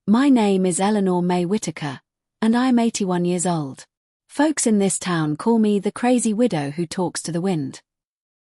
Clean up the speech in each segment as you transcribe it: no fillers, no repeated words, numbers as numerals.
My name is Eleanor May Whitaker, and I'm 81 years old. Folks in this town call me the crazy widow who talks to the wind.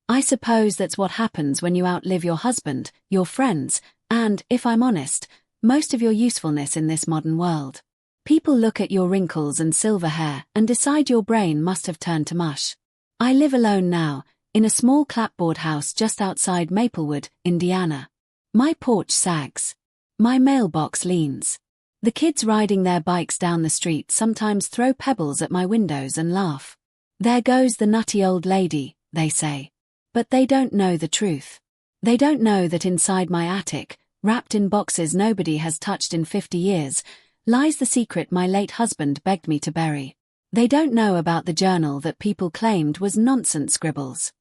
I suppose that's what happens when you outlive your husband, your friends, and, if I'm honest, most of your usefulness in this modern world. People look at your wrinkles and silver hair and decide your brain must have turned to mush. I live alone now, in a small clapboard house just outside Maplewood, Indiana. My porch sags. My mailbox leans. The kids riding their bikes down the street sometimes throw pebbles at my windows and laugh. There goes the nutty old lady, they say. But they don't know the truth. They don't know that inside my attic, wrapped in boxes nobody has touched in 50 years, lies the secret my late husband begged me to bury. They don't know about the journal that people claimed was nonsense scribbles.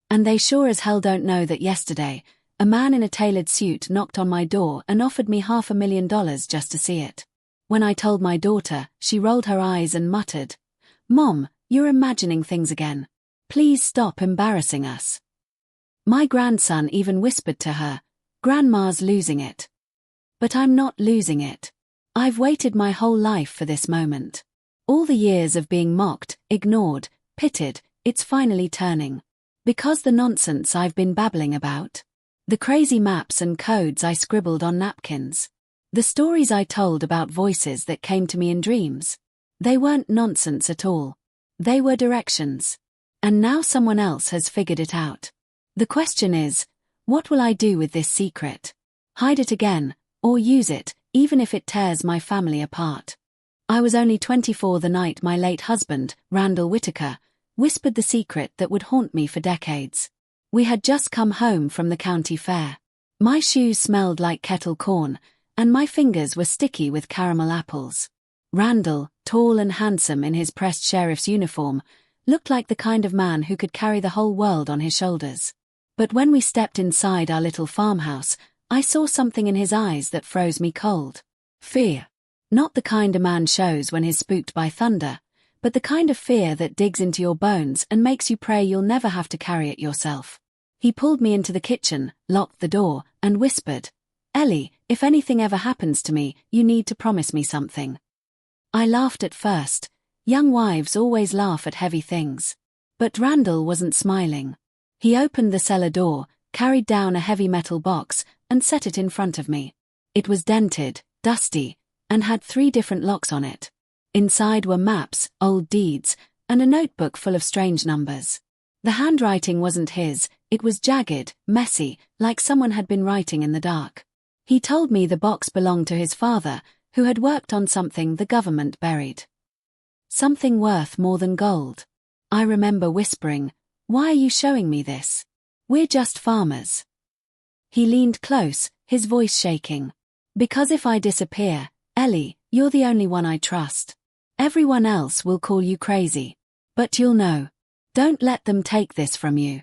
And they sure as hell don't know that yesterday, a man in a tailored suit knocked on my door and offered me $500,000 just to see it. When I told my daughter, she rolled her eyes and muttered, "Mom, you're imagining things again. Please stop embarrassing us." My grandson even whispered to her, "Grandma's losing it." But I'm not losing it. I've waited my whole life for this moment. All the years of being mocked, ignored, pitied, it's finally turning. Because the nonsense I've been babbling about. The crazy maps and codes I scribbled on napkins. The stories I told about voices that came to me in dreams. They weren't nonsense at all. They were directions. And now someone else has figured it out. The question is, what will I do with this secret? Hide it again, or use it, even if it tears my family apart. I was only 24 the night my late husband, Randall Whitaker, whispered the secret that would haunt me for decades. We had just come home from the county fair. My shoes smelled like kettle corn, and my fingers were sticky with caramel apples. Randall, tall and handsome in his pressed sheriff's uniform, looked like the kind of man who could carry the whole world on his shoulders. But when we stepped inside our little farmhouse, I saw something in his eyes that froze me cold. Fear. Not the kind a man shows when he's spooked by thunder, but the kind of fear that digs into your bones and makes you pray you'll never have to carry it yourself. He pulled me into the kitchen, locked the door, and whispered, "Ellie, if anything ever happens to me, you need to promise me something." I laughed at first. Young wives always laugh at heavy things. But Randall wasn't smiling. He opened the cellar door, carried down a heavy metal box, and set it in front of me. It was dented, dusty, and had 3 different locks on it. Inside were maps, old deeds, and a notebook full of strange numbers. The handwriting wasn't his, it was jagged, messy, like someone had been writing in the dark. He told me the box belonged to his father, who had worked on something the government buried. Something worth more than gold. I remember whispering, "Why are you showing me this? We're just farmers." He leaned close, his voice shaking. "Because if I disappear, Ellie, you're the only one I trust. Everyone else will call you crazy. But you'll know. Don't let them take this from you."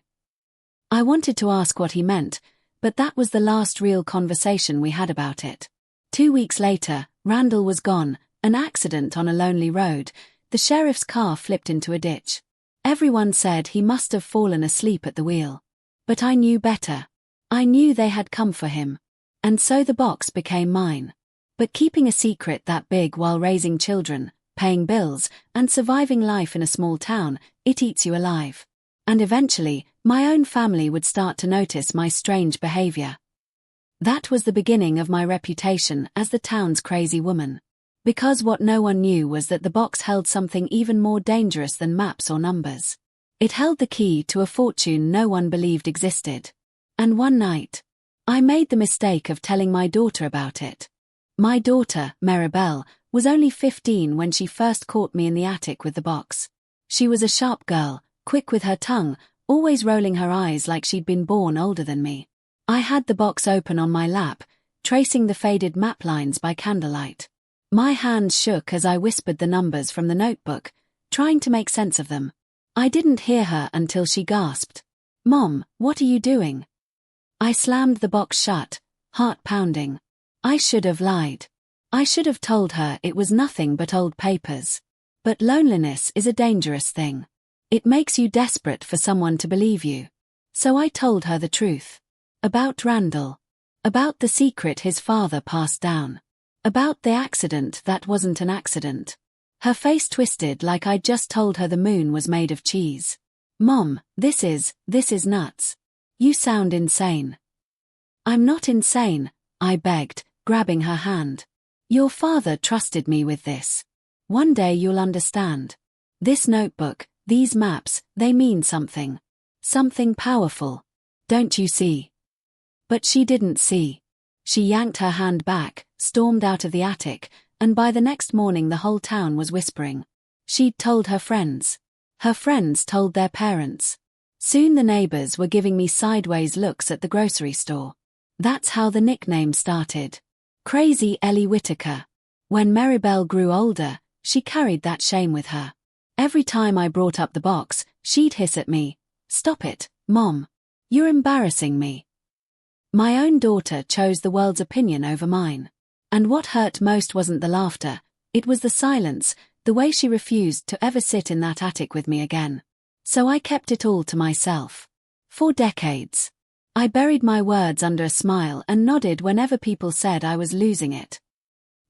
I wanted to ask what he meant, but that was the last real conversation we had about it. 2 weeks later, Randall was gone, an accident on a lonely road. The sheriff's car flipped into a ditch. Everyone said he must have fallen asleep at the wheel. But I knew better. I knew they had come for him. And so the box became mine. But keeping a secret that big while raising children, paying bills, and surviving life in a small town, it eats you alive. And eventually, my own family would start to notice my strange behavior. That was the beginning of my reputation as the town's crazy woman. Because what no one knew was that the box held something even more dangerous than maps or numbers. It held the key to a fortune no one believed existed. And one night, I made the mistake of telling my daughter about it. My daughter, Maribel, was only 15 when she first caught me in the attic with the box. She was a sharp girl, quick with her tongue, always rolling her eyes like she'd been born older than me. I had the box open on my lap, tracing the faded map lines by candlelight. My hands shook as I whispered the numbers from the notebook, trying to make sense of them. I didn't hear her until she gasped, "Mom, what are you doing?" I slammed the box shut, heart pounding. I should have lied. I should have told her it was nothing but old papers. But loneliness is a dangerous thing. It makes you desperate for someone to believe you. So I told her the truth. About Randall. About the secret his father passed down. About the accident that wasn't an accident. Her face twisted like I'd just told her the moon was made of cheese. Mom, this is nuts. You sound insane. I'm not insane, I begged, grabbing her hand. Your father trusted me with this. One day you'll understand. This notebook, these maps, they mean something. Something powerful. Don't you see? But she didn't see. She yanked her hand back, stormed out of the attic, and by the next morning the whole town was whispering. She'd told her friends. Her friends told their parents. Soon the neighbors were giving me sideways looks at the grocery store. That's how the nickname started. Crazy Ellie Whittaker. When Maribel grew older, she carried that shame with her. Every time I brought up the box, she'd hiss at me. Stop it, Mom. You're embarrassing me. My own daughter chose the world's opinion over mine. And what hurt most wasn't the laughter, it was the silence, the way she refused to ever sit in that attic with me again. So I kept it all to myself. For decades. I buried my words under a smile and nodded whenever people said I was losing it.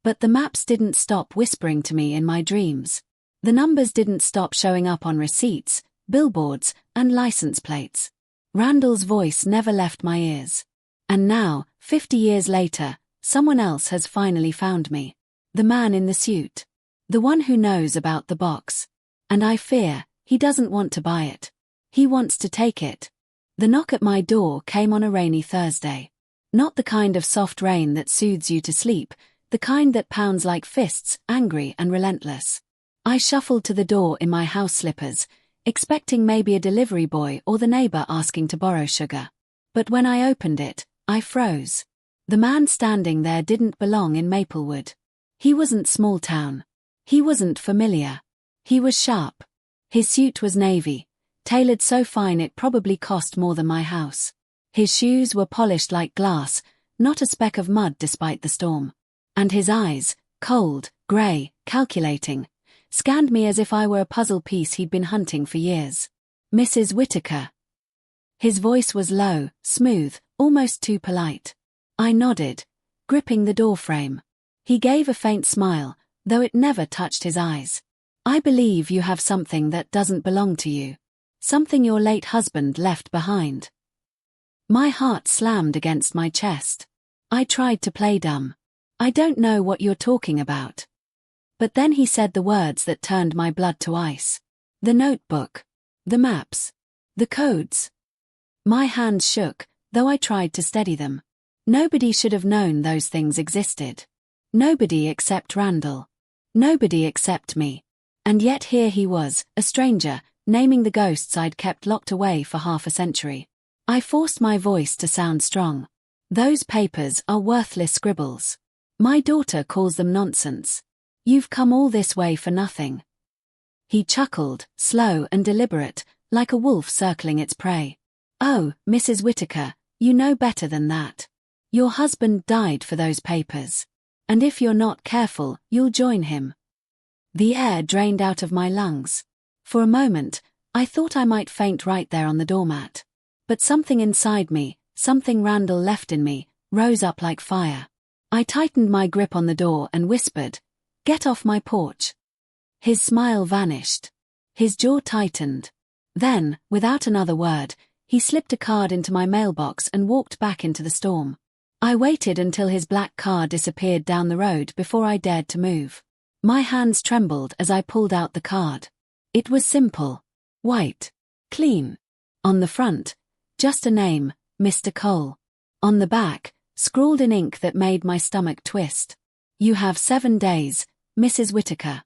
But the maps didn't stop whispering to me in my dreams. The numbers didn't stop showing up on receipts, billboards, and license plates. Randall's voice never left my ears. And now, 50 years later, someone else has finally found me. The man in the suit. The one who knows about the box. And I fear, he doesn't want to buy it. He wants to take it. The knock at my door came on a rainy Thursday. Not the kind of soft rain that soothes you to sleep, the kind that pounds like fists, angry and relentless. I shuffled to the door in my house slippers, expecting maybe a delivery boy or the neighbor asking to borrow sugar. But when I opened it, I froze. The man standing there didn't belong in Maplewood. He wasn't small town. He wasn't familiar. He was sharp. His suit was navy, tailored so fine it probably cost more than my house. His shoes were polished like glass, not a speck of mud despite the storm. And his eyes, cold, grey, calculating, scanned me as if I were a puzzle piece he'd been hunting for years. Mrs. Whittaker. His voice was low, smooth, almost too polite. I nodded, gripping the doorframe. He gave a faint smile, though it never touched his eyes. I believe you have something that doesn't belong to you. Something your late husband left behind. My heart slammed against my chest. I tried to play dumb. I don't know what you're talking about. But then he said the words that turned my blood to ice. The notebook. The maps. The codes. My hands shook, though I tried to steady them. Nobody should have known those things existed. Nobody except Randall. Nobody except me. And yet here he was, a stranger, naming the ghosts I'd kept locked away for half a century. I forced my voice to sound strong. Those papers are worthless scribbles. My daughter calls them nonsense. You've come all this way for nothing. He chuckled, slow and deliberate, like a wolf circling its prey. Oh, Mrs. Whittaker, you know better than that. Your husband died for those papers. And if you're not careful, you'll join him. The air drained out of my lungs. For a moment, I thought I might faint right there on the doormat. But something inside me, something Randall left in me, rose up like fire. I tightened my grip on the door and whispered, "Get off my porch." His smile vanished. His jaw tightened. Then, without another word, he slipped a card into my mailbox and walked back into the storm. I waited until his black car disappeared down the road before I dared to move. My hands trembled as I pulled out the card. It was simple. White. Clean. On the front, just a name, Mr. Cole. On the back, scrawled in ink that made my stomach twist. You have 7 days, Mrs. Whittaker.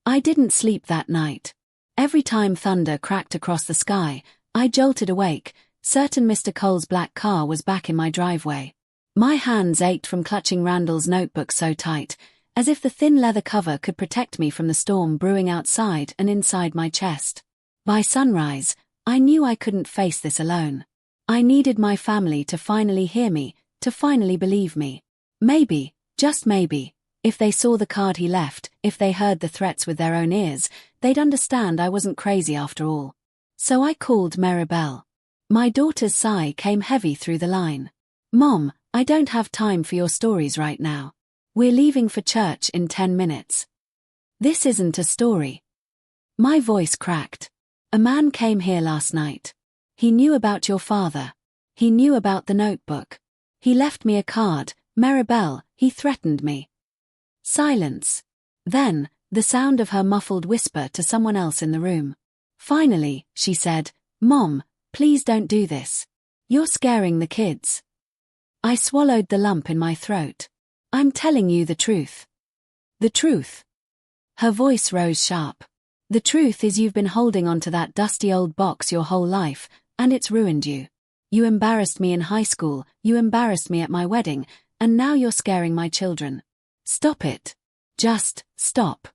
I didn't sleep that night. Every time thunder cracked across the sky, I jolted awake, certain Mr. Cole's black car was back in my driveway. My hands ached from clutching Randall's notebook so tight, as if the thin leather cover could protect me from the storm brewing outside and inside my chest. By sunrise, I knew I couldn't face this alone. I needed my family to finally hear me, to finally believe me. Maybe, just maybe, if they saw the card he left, if they heard the threats with their own ears, they'd understand I wasn't crazy after all. So I called Maribel. My daughter's sigh came heavy through the line. "Mom, I don't have time for your stories right now. We're leaving for church in 10 minutes. This isn't a story. My voice cracked. A man came here last night. He knew about your father. He knew about the notebook. He left me a card, Maribel, he threatened me. Silence. Then, the sound of her muffled whisper to someone else in the room. Finally, she said, Mom, please don't do this. You're scaring the kids. I swallowed the lump in my throat. I'm telling you the truth. The truth. Her voice rose sharp. The truth is you've been holding onto that dusty old box your whole life, and it's ruined you. You embarrassed me in high school, you embarrassed me at my wedding, and now you're scaring my children. Stop it. Just stop.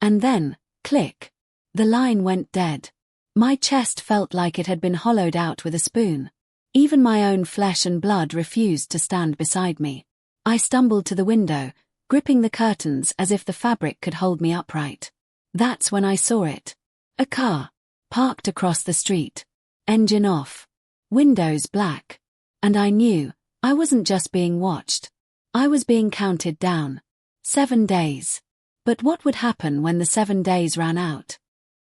And then, click. The line went dead. My chest felt like it had been hollowed out with a spoon. Even my own flesh and blood refused to stand beside me. I stumbled to the window, gripping the curtains as if the fabric could hold me upright. That's when I saw it. A car. Parked across the street. Engine off. Windows black. And I knew, I wasn't just being watched. I was being counted down. 7 days. But what would happen when the 7 days ran out?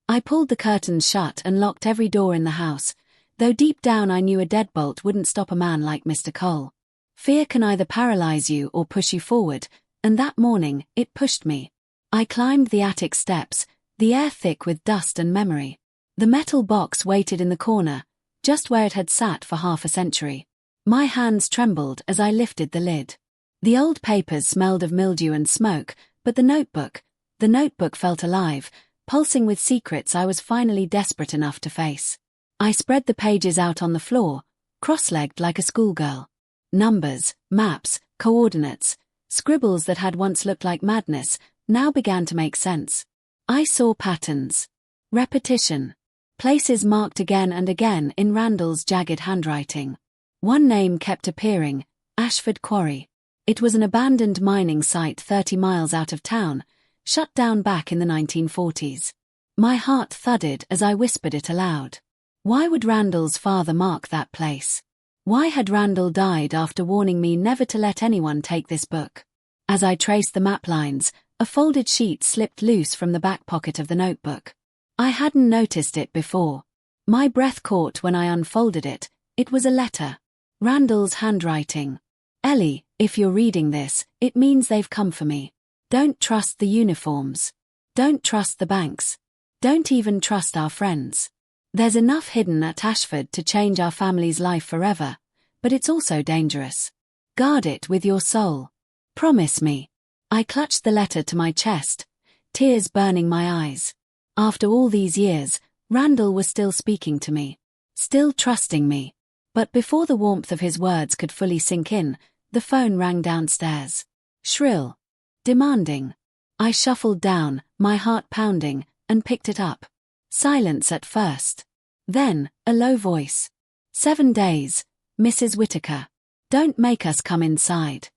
I pulled the curtains shut and locked every door in the house, though deep down I knew a deadbolt wouldn't stop a man like Mr. Cole. Fear can either paralyze you or push you forward, and that morning, it pushed me. I climbed the attic steps, the air thick with dust and memory. The metal box waited in the corner, just where it had sat for half a century. My hands trembled as I lifted the lid. The old papers smelled of mildew and smoke, but the notebook felt alive, pulsing with secrets I was finally desperate enough to face. I spread the pages out on the floor, cross-legged like a schoolgirl. Numbers, maps, coordinates, scribbles that had once looked like madness, now began to make sense. I saw patterns. Repetition. Places marked again and again in Randall's jagged handwriting. One name kept appearing, Ashford Quarry. It was an abandoned mining site 30 miles out of town, shut down back in the 1940s. My heart thudded as I whispered it aloud. Why would Randall's father mark that place? Why had Randall died after warning me never to let anyone take this book? As I traced the map lines, a folded sheet slipped loose from the back pocket of the notebook. I hadn't noticed it before. My breath caught when I unfolded it. It was a letter. Randall's handwriting. Ellie, if you're reading this, it means they've come for me. Don't trust the uniforms. Don't trust the banks. Don't even trust our friends. There's enough hidden at Ashford to change our family's life forever, but it's also dangerous. Guard it with your soul. Promise me. I clutched the letter to my chest, tears burning my eyes. After all these years, Randall was still speaking to me, still trusting me. But before the warmth of his words could fully sink in, the phone rang downstairs. Shrill. Demanding. I shuffled down, my heart pounding, and picked it up. Silence at first. Then, a low voice. 7 days, Mrs. Whittaker. Don't make us come inside.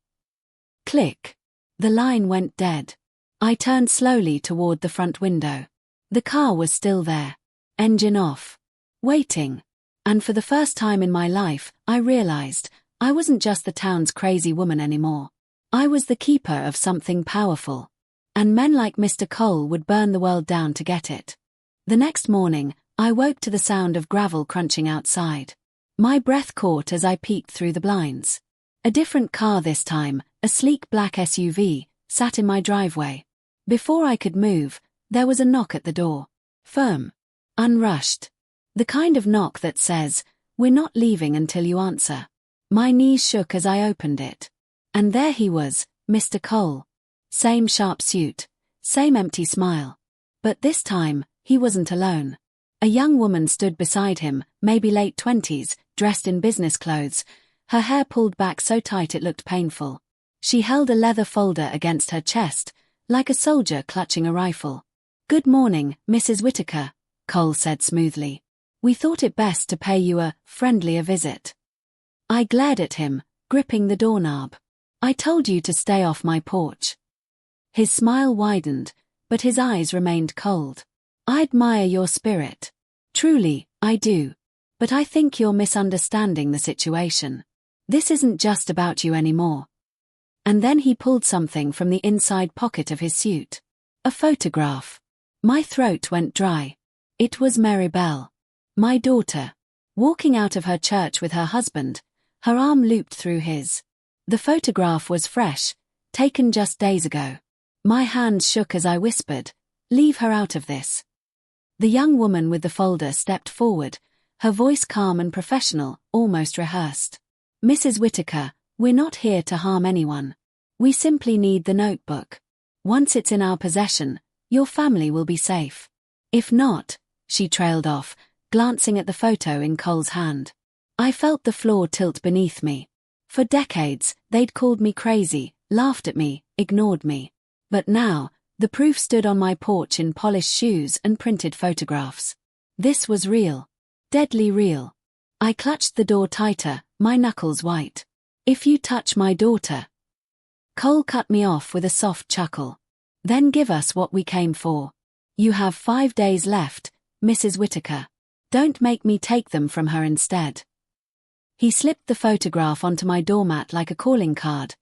Click. The line went dead. I turned slowly toward the front window. The car was still there. Engine off. Waiting. And for the first time in my life, I realized I wasn't just the town's crazy woman anymore. I was the keeper of something powerful. And men like Mr. Cole would burn the world down to get it. The next morning, I woke to the sound of gravel crunching outside. My breath caught as I peeked through the blinds. A different car this time, a sleek black SUV, sat in my driveway. Before I could move, there was a knock at the door. Firm. Unrushed. The kind of knock that says, "We're not leaving until you answer." My knees shook as I opened it. And there he was, Mr. Cole. Same sharp suit, same empty smile. But this time, he wasn't alone. A young woman stood beside him, maybe late 20s, dressed in business clothes, her hair pulled back so tight it looked painful. She held a leather folder against her chest, like a soldier clutching a rifle. "Good morning, Mrs. Whittaker," Cole said smoothly. "We thought it best to pay you a friendlier visit." I glared at him, gripping the doorknob. "I told you to stay off my porch." His smile widened, but his eyes remained cold. "I admire your spirit. Truly, I do. But I think you're misunderstanding the situation. This isn't just about you anymore." And then he pulled something from the inside pocket of his suit. A photograph. My throat went dry. It was Maribel. My daughter. Walking out of her church with her husband, her arm looped through his. The photograph was fresh, taken just days ago. My hands shook as I whispered, "Leave her out of this." The young woman with the folder stepped forward, her voice calm and professional, almost rehearsed. "Mrs. Whittaker, we're not here to harm anyone. We simply need the notebook. Once it's in our possession, your family will be safe. If not," she trailed off, glancing at the photo in Cole's hand. I felt the floor tilt beneath me. For decades, they'd called me crazy, laughed at me, ignored me. But now, the proof stood on my porch in polished shoes and printed photographs. This was real. Deadly real. I clutched the door tighter, my knuckles white. "If you touch my daughter..." Cole cut me off with a soft chuckle. "Then give us what we came for. You have 5 days left, Mrs. Whittaker. Don't make me take them from her instead." He slipped the photograph onto my doormat like a calling card,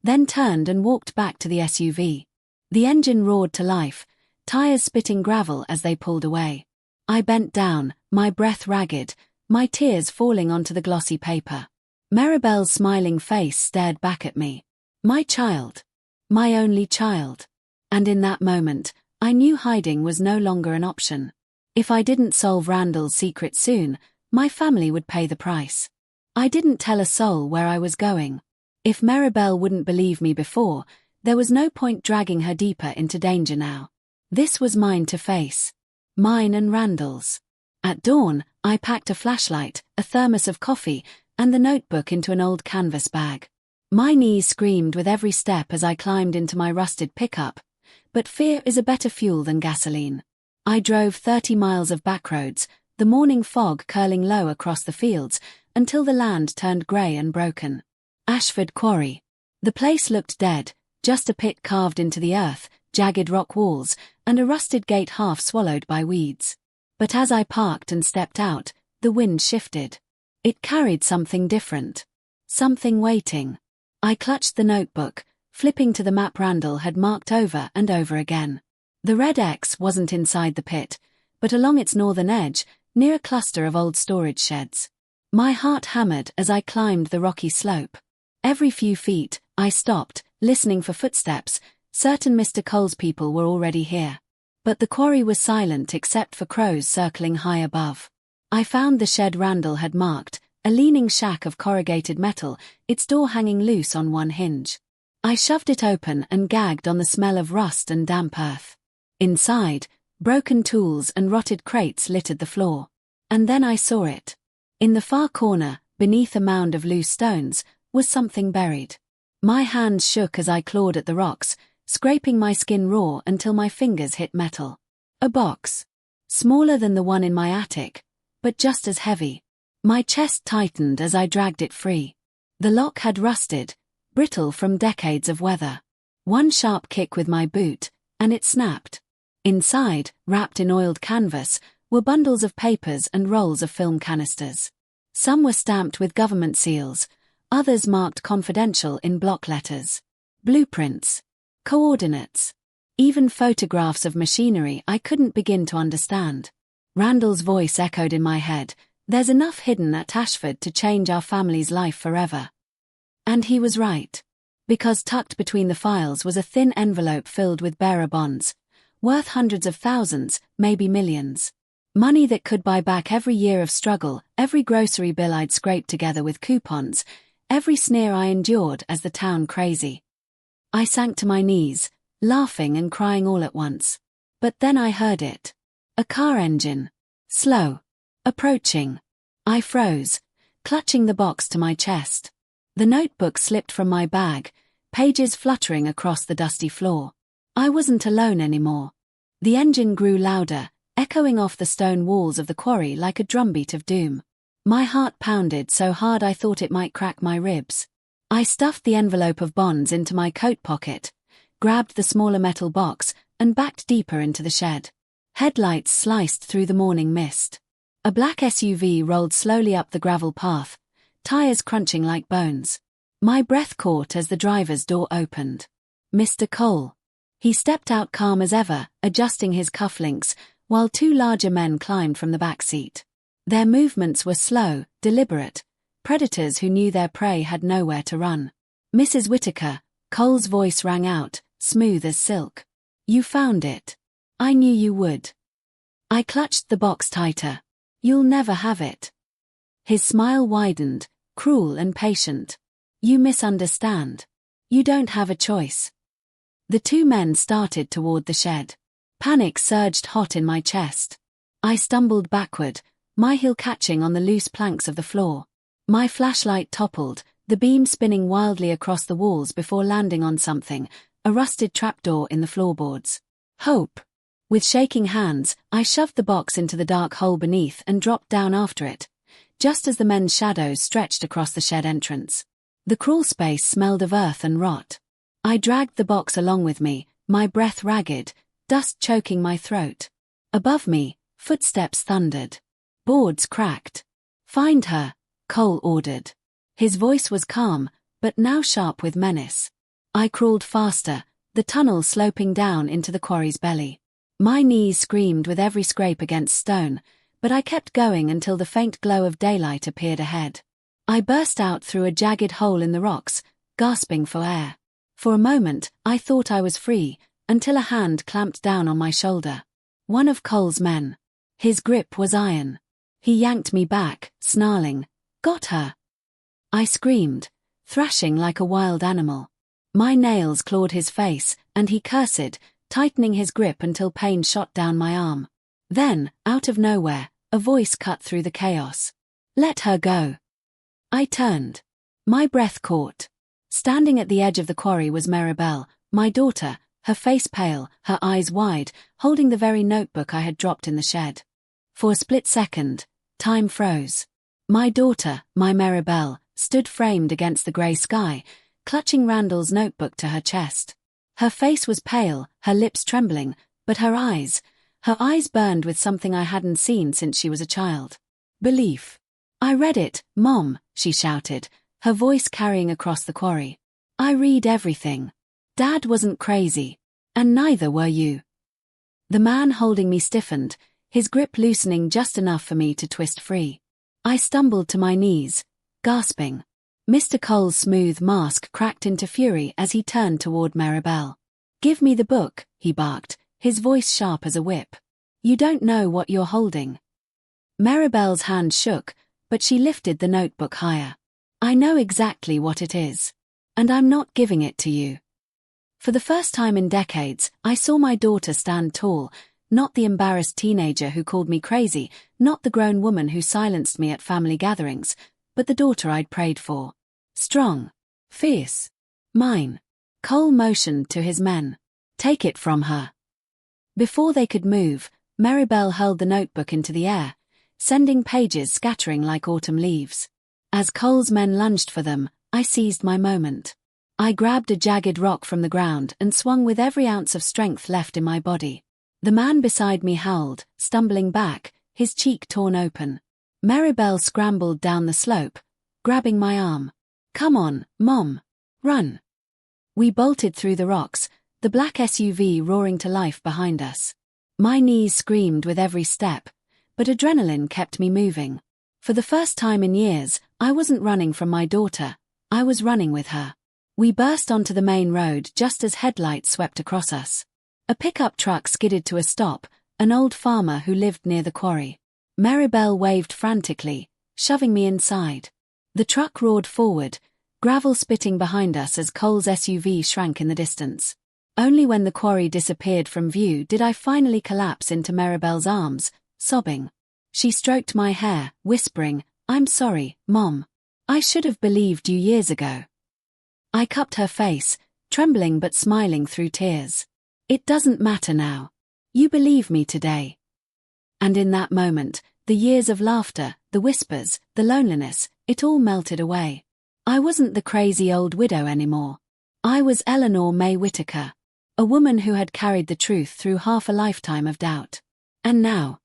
then turned and walked back to the SUV. The engine roared to life, tires spitting gravel as they pulled away. I bent down, my breath ragged, my tears falling onto the glossy paper. Maribel's smiling face stared back at me. My child. My only child. And in that moment, I knew hiding was no longer an option. If I didn't solve Randall's secret soon, my family would pay the price. I didn't tell a soul where I was going. If Maribel wouldn't believe me before, there was no point dragging her deeper into danger now. This was mine to face. Mine and Randall's. At dawn, I packed a flashlight, a thermos of coffee, and the notebook into an old canvas bag. My knees screamed with every step as I climbed into my rusted pickup, but fear is a better fuel than gasoline. I drove 30 miles of backroads, the morning fog curling low across the fields, until the land turned grey and broken. Ashford Quarry. The place looked dead, just a pit carved into the earth, jagged rock walls, and a rusted gate half swallowed by weeds. But as I parked and stepped out, the wind shifted. It carried something different. Something waiting. I clutched the notebook, flipping to the map Randall had marked over and over again. The red X wasn't inside the pit, but along its northern edge, near a cluster of old storage sheds. My heart hammered as I climbed the rocky slope. Every few feet, I stopped, listening for footsteps, certain Mr. Cole's people were already here. But the quarry was silent except for crows circling high above. I found the shed Randall had marked, a leaning shack of corrugated metal, its door hanging loose on one hinge. I shoved it open and gagged on the smell of rust and damp earth. Inside, broken tools and rotted crates littered the floor. And then I saw it. In the far corner, beneath a mound of loose stones, was something buried. My hands shook as I clawed at the rocks, scraping my skin raw until my fingers hit metal. A box. Smaller than the one in my attic, but just as heavy. My chest tightened as I dragged it free. The lock had rusted, brittle from decades of weather. One sharp kick with my boot, and it snapped. Inside, wrapped in oiled canvas, were bundles of papers and rolls of film canisters. Some were stamped with government seals, others marked confidential in block letters. Blueprints. Coordinates. Even photographs of machinery I couldn't begin to understand. Randall's voice echoed in my head, "There's enough hidden at Ashford to change our family's life forever." And he was right. Because tucked between the files was a thin envelope filled with bearer bonds, worth hundreds of thousands, maybe millions. Money that could buy back every year of struggle, every grocery bill I'd scraped together with coupons, every sneer I endured as the town crazy. I sank to my knees, laughing and crying all at once. But then I heard it. A car engine. Slow. Approaching. I froze, clutching the box to my chest. The notebook slipped from my bag, pages fluttering across the dusty floor. I wasn't alone anymore. The engine grew louder, echoing off the stone walls of the quarry like a drumbeat of doom. My heart pounded so hard I thought it might crack my ribs. I stuffed the envelope of bonds into my coat pocket, grabbed the smaller metal box, and backed deeper into the shed. Headlights sliced through the morning mist. A black SUV rolled slowly up the gravel path, tires crunching like bones. My breath caught as the driver's door opened. Mr. Cole. He stepped out calm as ever, adjusting his cufflinks, while two larger men climbed from the back seat. Their movements were slow, deliberate, predators who knew their prey had nowhere to run. Mrs. Whittaker, Cole's voice rang out, smooth as silk. You found it. I knew you would. I clutched the box tighter. You'll never have it. His smile widened, cruel and patient. You misunderstand. You don't have a choice. The two men started toward the shed. Panic surged hot in my chest. I stumbled backward, my heel catching on the loose planks of the floor. My flashlight toppled, the beam spinning wildly across the walls before landing on something, a rusted trapdoor in the floorboards. Hope! With shaking hands, I shoved the box into the dark hole beneath and dropped down after it, just as the men's shadows stretched across the shed entrance. The crawl space smelled of earth and rot. I dragged the box along with me, my breath ragged, dust choking my throat. Above me, footsteps thundered. Boards cracked. Find her, Cole ordered. His voice was calm, but now sharp with menace. I crawled faster, the tunnel sloping down into the quarry's belly. My knees screamed with every scrape against stone, but I kept going until the faint glow of daylight appeared ahead. I burst out through a jagged hole in the rocks, gasping for air. For a moment, I thought I was free, until a hand clamped down on my shoulder. One of Cole's men. His grip was iron. He yanked me back, snarling, "Got her!" I screamed, thrashing like a wild animal. My nails clawed his face, and he cursed, tightening his grip until pain shot down my arm. Then, out of nowhere, a voice cut through the chaos. "Let her go." I turned. My breath caught. Standing at the edge of the quarry was Maribel, my daughter, her face pale, her eyes wide, holding the very notebook I had dropped in the shed. For a split second, time froze. My daughter, my Maribel, stood framed against the grey sky, clutching Randall's notebook to her chest. Her face was pale, her lips trembling, but her eyes burned with something I hadn't seen since she was a child. Belief. "I read it, Mom," she shouted, her voice carrying across the quarry. "I read everything. Dad wasn't crazy. And neither were you." The man holding me stiffened, his grip loosening just enough for me to twist free. I stumbled to my knees, gasping. Mr. Cole's smooth mask cracked into fury as he turned toward Maribel. "Give me the book," he barked, his voice sharp as a whip. "You don't know what you're holding." Maribel's hand shook, but she lifted the notebook higher. "I know exactly what it is. And I'm not giving it to you." For the first time in decades, I saw my daughter stand tall, not the embarrassed teenager who called me crazy, not the grown woman who silenced me at family gatherings, but the daughter I'd prayed for. Strong. Fierce. Mine. Cole motioned to his men. "Take it from her." Before they could move, Maribel hurled the notebook into the air, sending pages scattering like autumn leaves. As Cole's men lunged for them, I seized my moment. I grabbed a jagged rock from the ground and swung with every ounce of strength left in my body. The man beside me howled, stumbling back, his cheek torn open. Maribel scrambled down the slope, grabbing my arm. "Come on, Mom. Run." We bolted through the rocks, the black SUV roaring to life behind us. My knees screamed with every step, but adrenaline kept me moving. For the first time in years, I wasn't running from my daughter, I was running with her. We burst onto the main road just as headlights swept across us. A pickup truck skidded to a stop, an old farmer who lived near the quarry. Maribel waved frantically, shoving me inside. The truck roared forward, gravel spitting behind us as Cole's SUV shrank in the distance. Only when the quarry disappeared from view did I finally collapse into Maribel's arms, sobbing. She stroked my hair, whispering, "I'm sorry, Mom. I should have believed you years ago." I cupped her face, trembling but smiling through tears. "It doesn't matter now. You believe me today." And in that moment, the years of laughter, the whispers, the loneliness, it all melted away. I wasn't the crazy old widow anymore. I was Eleanor May Whittaker, a woman who had carried the truth through half a lifetime of doubt. And now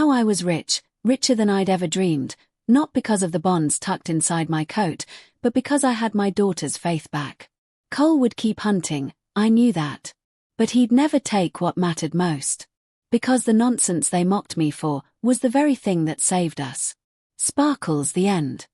I was rich, richer than I'd ever dreamed, not because of the bonds tucked inside my coat, but because I had my daughter's faith back. Cole would keep hunting, I knew that. But he'd never take what mattered most. Because the nonsense they mocked me for was the very thing that saved us. Sparkles, the end.